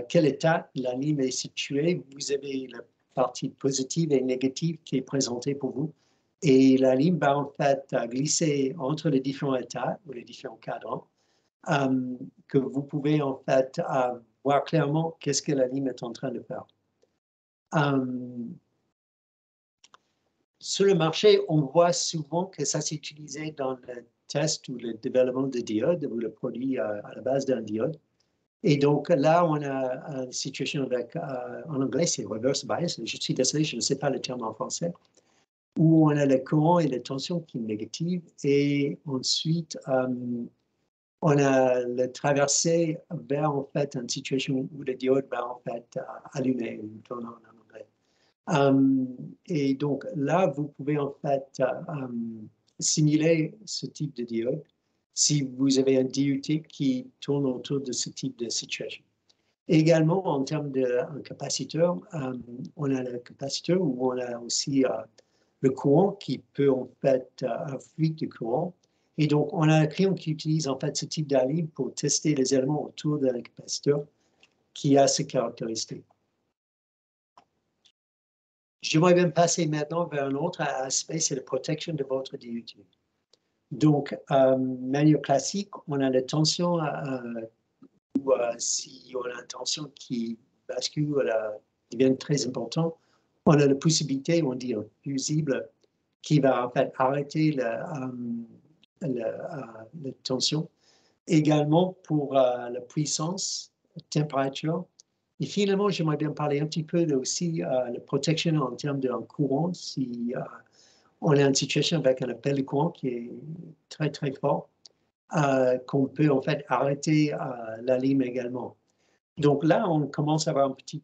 quel état la lime est située. Vous avez la partie positive et négative qui est présentée pour vous. Et la lime va en fait glisser entre les différents états ou les différents cadrans que vous pouvez en fait voir clairement qu'est-ce que la lime est en train de faire. Sur le marché, on voit souvent que ça s'est utilisé dans le test ou le développement de diodes ou le produit à la base d'un diode. Et donc là, on a une situation avec, en anglais, c'est reverse bias. Je suis désolé, je ne sais pas le terme en français, où on a le courant et la tension qui est négative. Et ensuite, on a le traversé vers en fait une situation où le diode va en fait allumer ou tourner en anglais. Et donc là, vous pouvez en fait simuler ce type de diode si vous avez un DUT qui tourne autour de ce type de situation. Également, en termes d'un capaciteur, on a le capaciteur où on a aussi le courant qui peut en fait un fluide de courant. Et donc, on a un crayon qui utilise en fait ce type d'alim pour tester les éléments autour d'un capaciteur qui a ces caractéristiques. J'aimerais bien passer maintenant vers un autre aspect, c'est la protection de votre DUT. Donc, manière classique, on a la tension, ou si on a une tension qui bascule, devient très importante, on a la possibilité, on dit un fusible, qui va en fait arrêter la tension. Également pour la puissance, la température. Et finalement, j'aimerais bien parler un petit peu de aussi la protection en termes d'un courant. Si on a une situation avec un appel de courant qui est très, très fort, qu'on peut en fait arrêter la lime également. Donc là, on commence à avoir un petit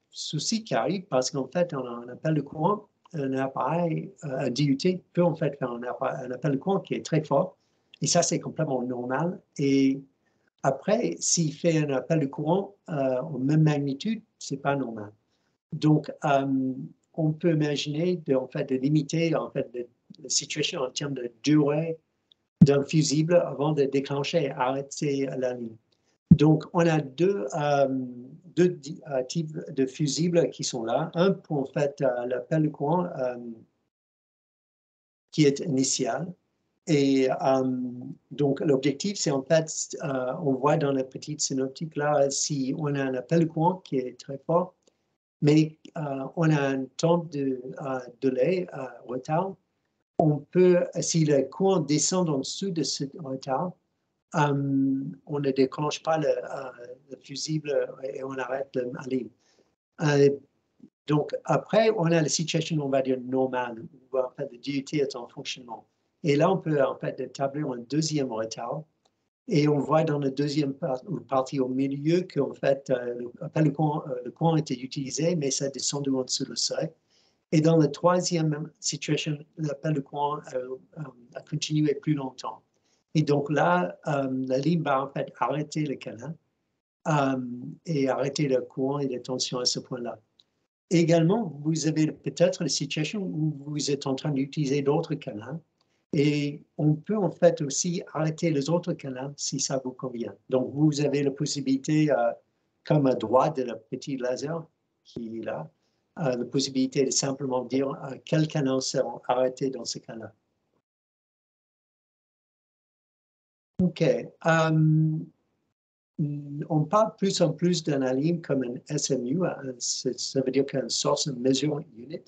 souci qui arrive parce qu'en fait, on a un appel de courant, un appareil, un DUT peut en fait faire un appel de courant qui est très fort. Et ça, c'est complètement normal. Et après, s'il fait un appel de courant en même magnitude, ce n'est pas normal. Donc, on peut imaginer en fait, de limiter en fait, la situation en termes de durée d'un fusible avant de déclencher et arrêter la ligne. Donc, on a deux types de fusibles qui sont là. Un pour en fait l'appel de courant qui est initial. Et donc, l'objectif, c'est en fait, on voit dans la petite synoptique là, si on a un appel de courant qui est très fort, mais on a un temps de délai, retard, on peut, si le courant descend en dessous de ce retard, on ne déclenche pas le fusible et on arrête la ligne. Donc, après, on a la situation, on va dire, normale, où en fait, le DUT est en fonctionnement. Et là, on peut en fait établir un deuxième retard. Et on voit dans la deuxième partie au milieu qu'en fait, le courant était utilisé, mais ça descend en dessous du seuil. Et dans la troisième situation, l'appel de courant a continué plus longtemps. Et donc là, la ligne va en fait arrêter le canal et arrêter le courant et la tension à ce point-là. Également, vous avez peut-être la situation où vous êtes en train d'utiliser d'autres canaux et on peut en fait aussi arrêter les autres canaux si ça vous convient. Donc, vous avez la possibilité, comme à droite de la petite laser qui est là, la possibilité de simplement dire quels canaux seront arrêtés dans ce cas-là. OK. On parle plus en plus d'un ligne comme un SMU, ça veut dire qu'un Source Measuring Unit,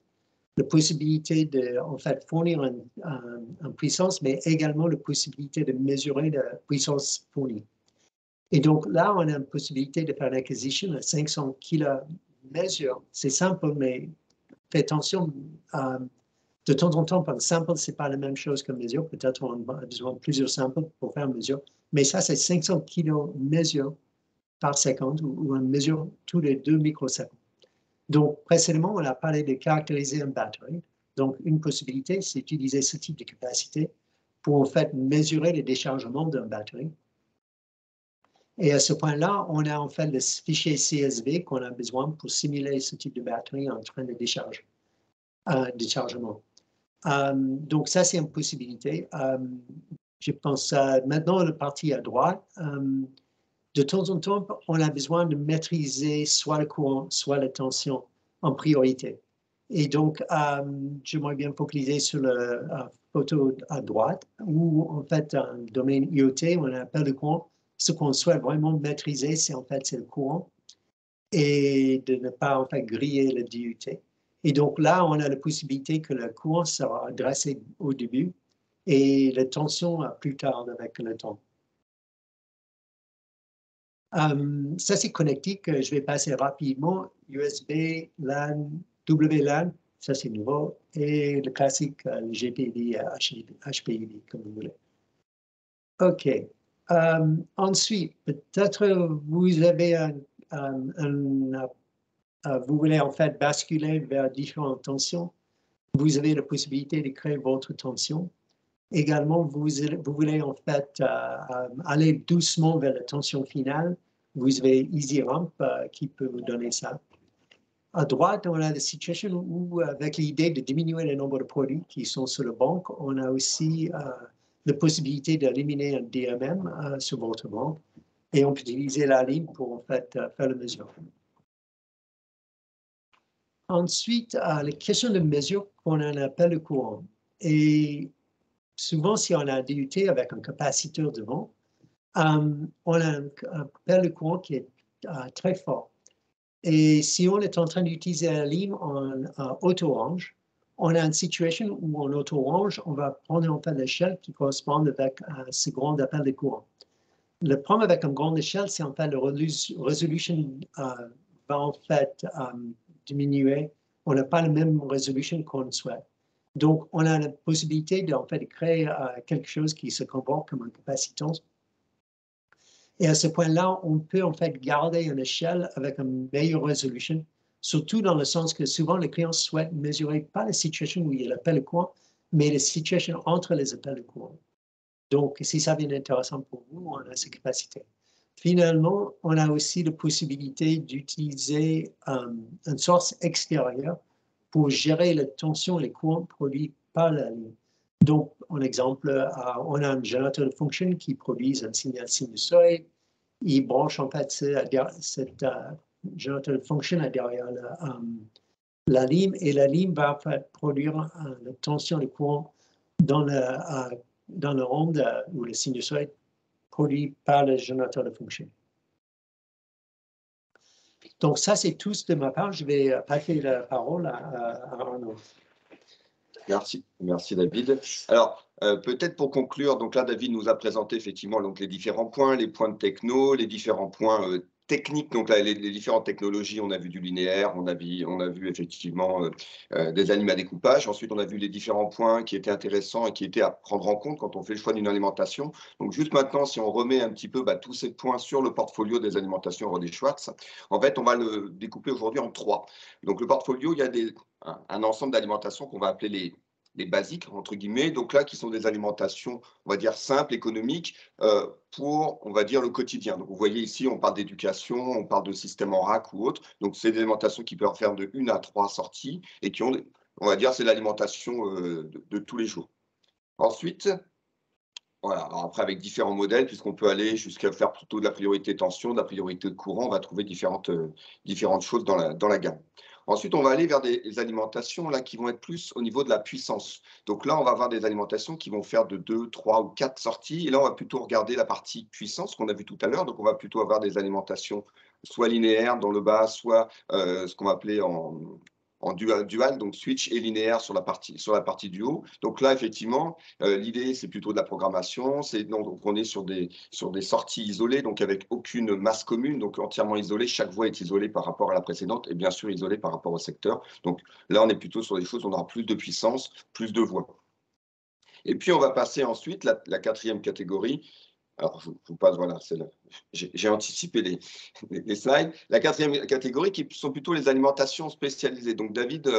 la possibilité de en fait, fournir une puissance, mais également la possibilité de mesurer la puissance fournie. Et donc là, on a une possibilité de faire une acquisition à 500 km/mesure. C'est simple, mais faites attention. De temps en temps, par sample, ce n'est pas la même chose que mesure. Peut-être on a besoin de plusieurs samples pour faire une mesure. Mais ça, c'est 500 km/mesure par seconde, ou on mesure tous les 2 microsecondes. Donc, précédemment, on a parlé de caractériser une batterie. Donc, une possibilité, c'est d'utiliser ce type de capacité pour en fait mesurer le déchargement d'une batterie. Et à ce point-là, on a en fait le fichier CSV qu'on a besoin pour simuler ce type de batterie en train de déchargement. Donc ça, c'est une possibilité. Je pense maintenant, le parti à droite, de temps en temps, on a besoin de maîtriser soit le courant, soit la tension en priorité. Et donc, j'aimerais bien focaliser sur la photo à droite, où en fait, un domaine IoT, on appelle le courant. Ce qu'on souhaite vraiment maîtriser, c'est en fait le courant et de ne pas en fait griller le DUT. Et donc là, on a la possibilité que le courant sera adressé au début et la tension plus tard avec le temps. Ça, c'est connectique. Je vais passer rapidement. USB, LAN, WLAN, ça c'est nouveau. Et le classique, le GPD, HPID, comme vous voulez. OK. Ensuite, peut-être vous avez vous voulez en fait basculer vers différentes tensions. Vous avez la possibilité de créer votre tension. Également, vous voulez en fait aller doucement vers la tension finale. Vous avez EasyRamp qui peut vous donner ça. À droite, on a la situation où, avec l'idée de diminuer le nombre de produits qui sont sur le banc, on a aussi la possibilité d'éliminer un DMM sur votre banc. Et on peut utiliser la ligne pour en fait faire la mesure. Ensuite, la question de mesure qu'on appelle le courant. Et souvent, si on a un DUT avec un capaciteur devant, on a un appel de courant qui est très fort. Et si on est en train d'utiliser la ligne en auto-range, on a une situation où en auto-range, on va prendre en fait l'échelle qui correspond avec ce grand appel de courant. Le problème avec une grande échelle, c'est en fait la résolution va en fait diminuer. On n'a pas la même résolution qu'on souhaite. Donc, on a la possibilité de, en fait, de créer quelque chose qui se comporte comme une capacitance. Et à ce point-là, on peut en fait garder une échelle avec une meilleure résolution, surtout dans le sens que souvent les clients souhaitent mesurer pas la situation où il y a l'appel de courant, mais la situation entre les appels de courant. Donc, si ça devient intéressant pour vous, on a ces capacités. Finalement, on a aussi la possibilité d'utiliser une source extérieure pour gérer la tension et les courants produits par la ligne. Donc, en exemple, on a un générateur de fonction qui produit un signal sinusoïde. Il branche en fait cet générateur de fonction derrière la ligne et la ligne va en fait produire la tension et le courant dans le onde ou le sinusoïde produit par le générateur de fonction. Donc, ça, c'est tout de ma part. Je vais passer la parole à Arnaud. Merci David. Alors, peut-être pour conclure, donc là, David nous a présenté effectivement donc, les différents points, les points de techno, les différents points techniques, donc là, les différentes technologies. On a vu du linéaire, on a vu effectivement des animes à découpage. Ensuite, on a vu les différents points qui étaient intéressants et qui étaient à prendre en compte quand on fait le choix d'une alimentation. Donc, juste maintenant, si on remet un petit peu tous ces points sur le portfolio des alimentations Rohde & Schwartz, en fait, on va le découper aujourd'hui en 3. Donc, le portfolio, il y a un ensemble d'alimentations qu'on va appeler les basiques, entre guillemets, donc là, qui sont des alimentations, on va dire, simples, économiques, pour, on va dire, le quotidien. Donc, vous voyez ici, on parle d'éducation, on parle de système en rack ou autre. Donc, c'est des alimentations qui peuvent faire de 1 à 3 sorties et qui ont, on va dire, c'est l'alimentation de tous les jours. Ensuite, voilà, alors après, avec différents modèles, puisqu'on peut aller jusqu'à faire plutôt de la priorité tension, de la priorité de courant, on va trouver différentes choses dans la gamme. Ensuite, on va aller vers des alimentations là, qui vont être plus au niveau de la puissance. Donc là, on va avoir des alimentations qui vont faire de 2, 3 ou 4 sorties. Et là, on va plutôt regarder la partie puissance qu'on a vu tout à l'heure. Donc, on va plutôt avoir des alimentations soit linéaires dans le bas, soit ce qu'on va appeler en dual, donc switch et linéaire sur la partie du haut. Donc là, effectivement, l'idée, c'est plutôt de la programmation. Donc, on est sur des sorties isolées, donc avec aucune masse commune, donc entièrement isolée. Chaque voie est isolée par rapport à la précédente et bien sûr isolée par rapport au secteur. Donc là, on est plutôt sur des choses où on aura plus de puissance, plus de voies. Et puis, on va passer ensuite, la 4e catégorie, Alors, je vous passe, voilà, j'ai anticipé les slides. La quatrième catégorie, qui sont plutôt les alimentations spécialisées. Donc, David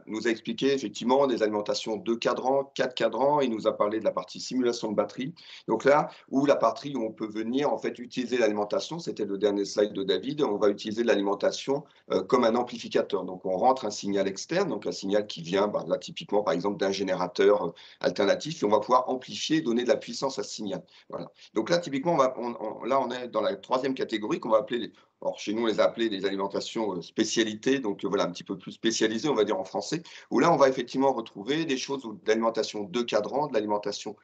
nous a expliqué effectivement des alimentations 2 cadrans, 4 cadrans. Il nous a parlé de la partie simulation de batterie. Donc là, où la partie où on peut venir en fait utiliser l'alimentation, c'était le dernier slide de David, on va utiliser l'alimentation comme un amplificateur. Donc, on rentre un signal externe, donc un signal qui vient, là, typiquement, par exemple, d'un générateur alternatif, et on va pouvoir amplifier, donner de la puissance à ce signal. Voilà. Donc là, typiquement, on est dans la troisième catégorie qu'on va appeler, alors chez nous, on les a appelés des alimentations spécialités, donc voilà, un petit peu plus spécialisées, on va dire en français, où là, on va effectivement retrouver des choses d'alimentation 2 cadrans, de l'alimentation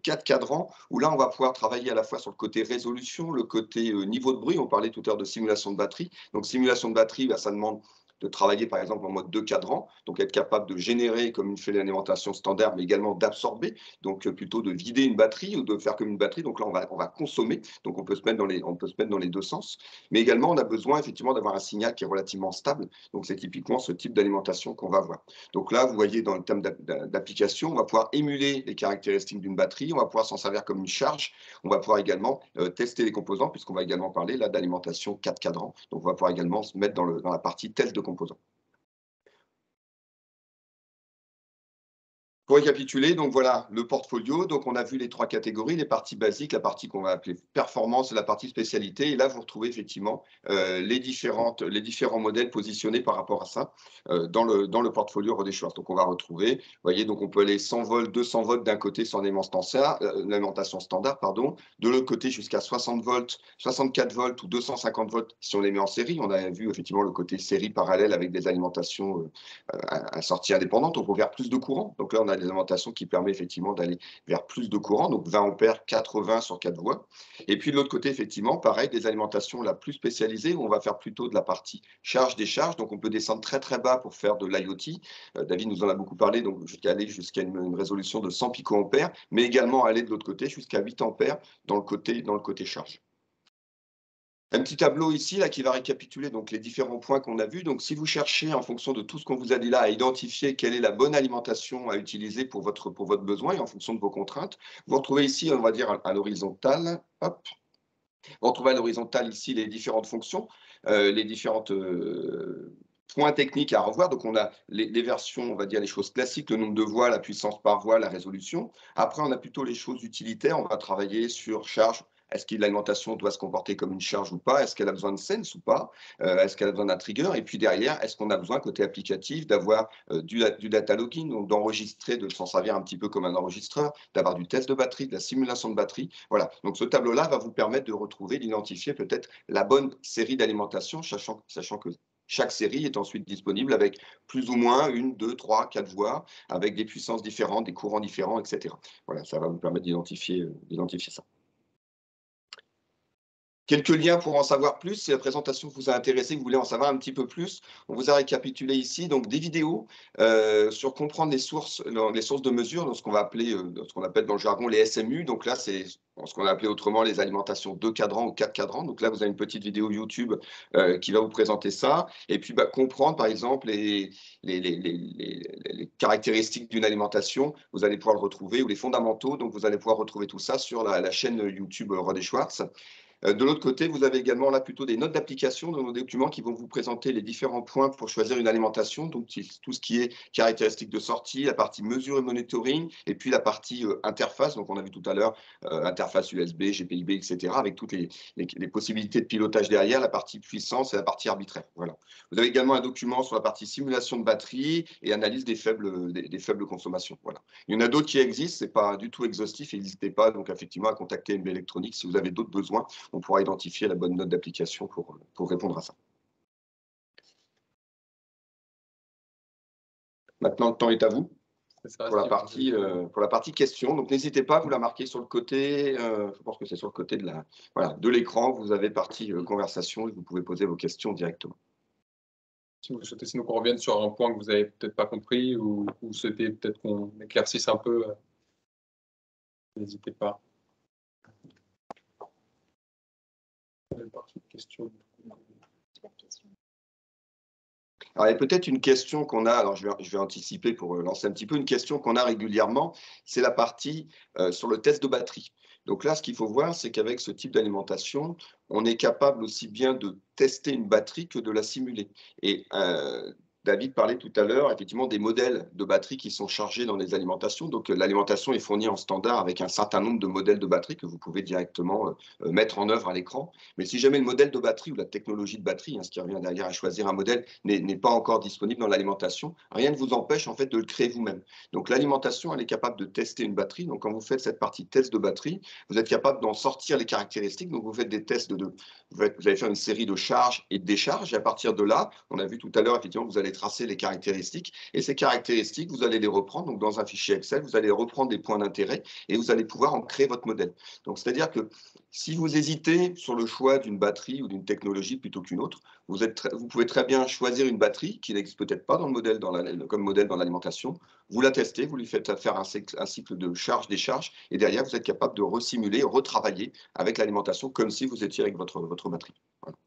4 cadrans, où là, on va pouvoir travailler à la fois sur le côté résolution, le côté niveau de bruit. On parlait tout à l'heure de simulation de batterie. Donc, simulation de batterie, ça demande de travailler par exemple en mode 2 cadrans, donc être capable de générer comme une fait l'alimentation standard, mais également d'absorber, donc plutôt de vider une batterie ou de faire comme une batterie. Donc là, on va consommer, donc on peut se mettre dans les deux sens, mais également on a besoin effectivement d'avoir un signal qui est relativement stable. Donc c'est typiquement ce type d'alimentation qu'on va avoir. Donc là, vous voyez dans le terme d'application, on va pouvoir émuler les caractéristiques d'une batterie, on va pouvoir s'en servir comme une charge, on va pouvoir également tester les composants, puisqu'on va également parler là d'alimentation 4 cadrans. Donc on va pouvoir également se mettre dans la partie test de composants. Pour récapituler, donc voilà le portfolio. Donc on a vu les 3 catégories, les parties basiques, la partie qu'on va appeler performance et la partie spécialité. Et là, vous retrouvez effectivement les différents modèles positionnés par rapport à ça dans le portfolio Rohde & Schwartz. Donc on va retrouver, vous voyez, donc on peut aller 100 volts, 200 volts d'un côté sur l'alimentation standard, pardon, de l'autre côté jusqu'à 60 volts, 64 volts ou 250 volts si on les met en série. On a vu effectivement le côté série parallèle avec des alimentations à sortie indépendante. On peut vers plus de courant. Donc là, on a des alimentations qui permettent effectivement d'aller vers plus de courant, donc 20 ampères, 80 sur 4 voies. Et puis de l'autre côté, effectivement, pareil, des alimentations la plus spécialisées, où on va faire plutôt de la partie charge-décharge. Donc on peut descendre très très bas pour faire de l'IoT. David nous en a beaucoup parlé, donc aller jusqu'à une résolution de 100 picoampères, mais également aller de l'autre côté jusqu'à 8 ampères dans le côté charge. Un petit tableau ici là, qui va récapituler donc, les différents points qu'on a vus. Donc, si vous cherchez, en fonction de tout ce qu'on vous a dit là, à identifier quelle est la bonne alimentation à utiliser pour votre besoin et en fonction de vos contraintes, vous retrouvez ici, on va dire, à l'horizontale. Hop. Vous retrouvez à l'horizontale ici les différentes fonctions, les différentes points techniques à revoir. Donc, on a les versions, on va dire les choses classiques, le nombre de voies, la puissance par voie, la résolution. Après, on a plutôt les choses utilitaires. On va travailler sur charge. Est-ce que l'alimentation doit se comporter comme une charge ou pas? Est-ce qu'elle a besoin de sense ou pas? Est-ce qu'elle a besoin d'un trigger? Et puis derrière, est-ce qu'on a besoin, côté applicatif, d'avoir du data logging, donc d'enregistrer, de s'en servir un petit peu comme un enregistreur, d'avoir du test de batterie, de la simulation de batterie? Voilà. Donc ce tableau-là va vous permettre de retrouver, d'identifier peut-être la bonne série d'alimentation, sachant que chaque série est ensuite disponible avec plus ou moins 1, 2, 3, 4 voies, avec des puissances différentes, des courants différents, etc. Voilà, ça va vous permettre d'identifier ça. Quelques liens pour en savoir plus. Si la présentation vous a intéressé, vous voulez en savoir un petit peu plus, on vous a récapitulé ici donc des vidéos sur comprendre les sources de mesure, dans ce qu'on va appeler, ce qu'on appelle dans le jargon les SMU. Donc là, c'est ce qu'on a appelé autrement les alimentations 2 cadrans ou 4 cadrans. Donc là, vous avez une petite vidéo YouTube qui va vous présenter ça. Et puis, comprendre, par exemple, les caractéristiques d'une alimentation. Vous allez pouvoir le retrouver, ou les fondamentaux. Donc, vous allez pouvoir retrouver tout ça sur la chaîne YouTube Rohde & Schwartz. De l'autre côté, vous avez également là plutôt des notes d'application dans nos documents qui vont vous présenter les différents points pour choisir une alimentation, donc tout ce qui est caractéristiques de sortie, la partie mesure et monitoring, et puis la partie interface. Donc on a vu tout à l'heure interface USB, GPIB, etc., avec toutes les possibilités de pilotage derrière, la partie puissance et la partie arbitraire. Voilà. Vous avez également un document sur la partie simulation de batterie et analyse des faibles consommations. Voilà. Il y en a d'autres qui existent, ce n'est pas du tout exhaustif, et n'hésitez pas donc effectivement à contacter MB Electronics si vous avez d'autres besoins. On pourra identifier la bonne note d'application pour répondre à ça. Maintenant, le temps est à vous pour la partie questions. Donc, n'hésitez pas, vous la marquez sur le côté, je pense que c'est sur le côté de l'écran, vous avez partie conversation et vous pouvez poser vos questions directement. Si vous souhaitez sinon qu'on revienne sur un point que vous n'avez peut-être pas compris ou souhaitez peut-être qu'on éclaircisse un peu, n'hésitez pas. Question. Alors, il y a peut-être une question qu'on a, alors je vais anticiper pour lancer un petit peu, une question qu'on a régulièrement, c'est la partie sur le test de batterie. Donc là, ce qu'il faut voir, c'est qu'avec ce type d'alimentation, on est capable aussi bien de tester une batterie que de la simuler. Et David parlait tout à l'heure, effectivement, des modèles de batteries qui sont chargés dans les alimentations. Donc, l'alimentation est fournie en standard avec un certain nombre de modèles de batteries que vous pouvez directement mettre en œuvre à l'écran. Mais si jamais le modèle de batterie ou la technologie de batterie, ce qui revient derrière à choisir un modèle, n'est pas encore disponible dans l'alimentation, rien ne vous empêche en fait de le créer vous-même. Donc, l'alimentation, elle est capable de tester une batterie. Donc, quand vous faites cette partie test de batterie, vous êtes capable d'en sortir les caractéristiques. Donc, vous faites des tests vous allez faire une série de charges et de décharges. Et à partir de là, on a vu tout à l'heure, effectivement, vous allez tracer les caractéristiques. Et ces caractéristiques, vous allez les reprendre. Donc, dans un fichier Excel, vous allez reprendre des points d'intérêt et vous allez pouvoir en créer votre modèle. Donc, c'est-à-dire que si vous hésitez sur le choix d'une batterie ou d'une technologie plutôt qu'une autre, vous pouvez très bien choisir une batterie qui n'existe peut-être pas dans le modèle, comme modèle dans l'alimentation. Vous la testez, vous lui faites faire un cycle de charge-décharge et derrière, vous êtes capable de resimuler, retravailler avec l'alimentation comme si vous étiez avec votre batterie. Voilà.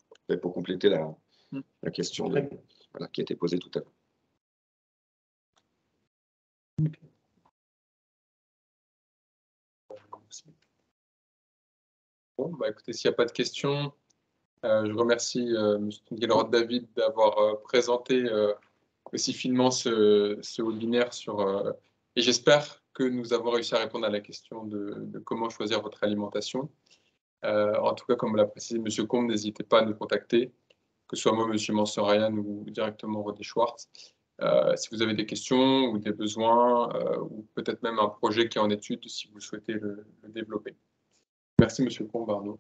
Pour compléter la question qui a été posée tout à l'heure. Bon, bah, écoutez, s'il n'y a pas de questions, je remercie M. Tunkel-Roth David d'avoir présenté aussi finement ce webinaire et j'espère que nous avons réussi à répondre à la question de comment choisir votre alimentation. En tout cas, comme l'a précisé M. Combe, n'hésitez pas à nous contacter, que ce soit moi, M. Mansour-Ryan ou directement Rodé Schwartz. Si vous avez des questions ou des besoins, ou peut-être même un projet qui est en étude, si vous souhaitez le développer. Merci, M. Combe-Arnaud.